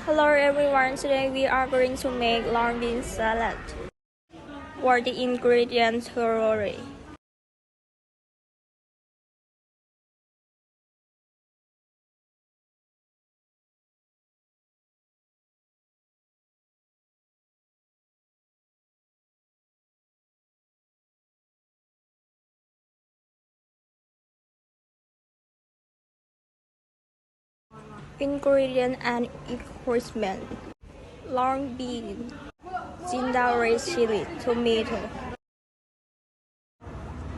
Hello everyone, today we are going to make long bean salad. For the ingredients thoroughly. Ingredient and equipment: long bean, ginger red chili, tomato,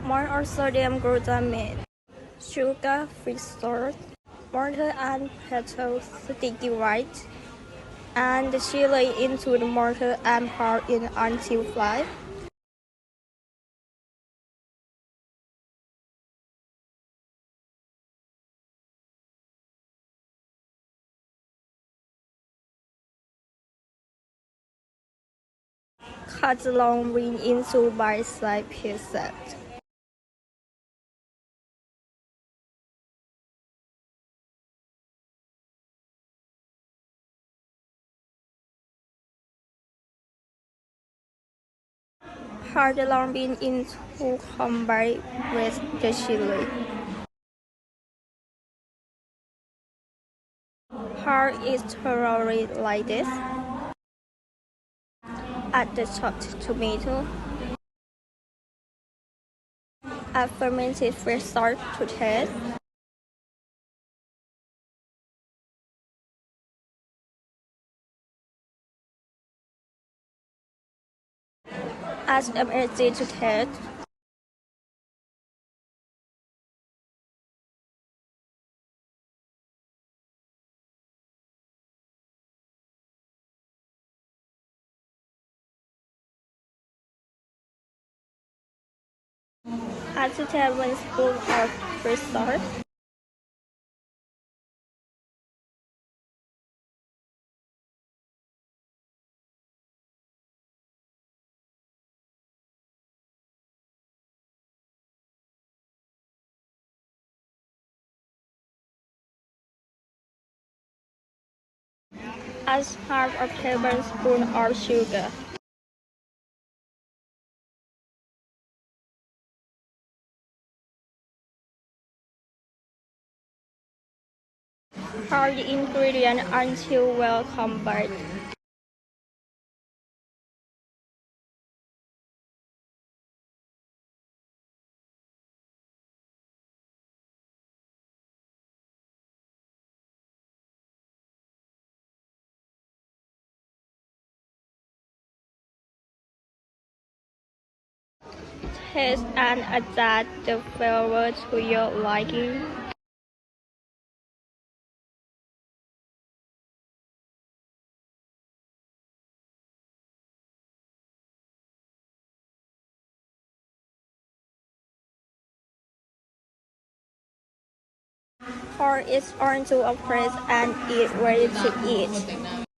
monosodium glutamate, sugar, fish salt, mortar and pestle, sticky white, and the chili into the mortar and pour in until flat. Cut the long bean into bite-sized pieces. Pour the long bean into combine with the chili. Pour it thoroughly like this. Add the chopped tomato. Add fermented fish salt to taste. Add MSG to taste. Add 2 tablespoons of fish salt. Add half a tablespoon of sugar. Pour the ingredient until well combined. Taste and adjust the flavor to your liking. Pour it onto a plate and eat ready to eat.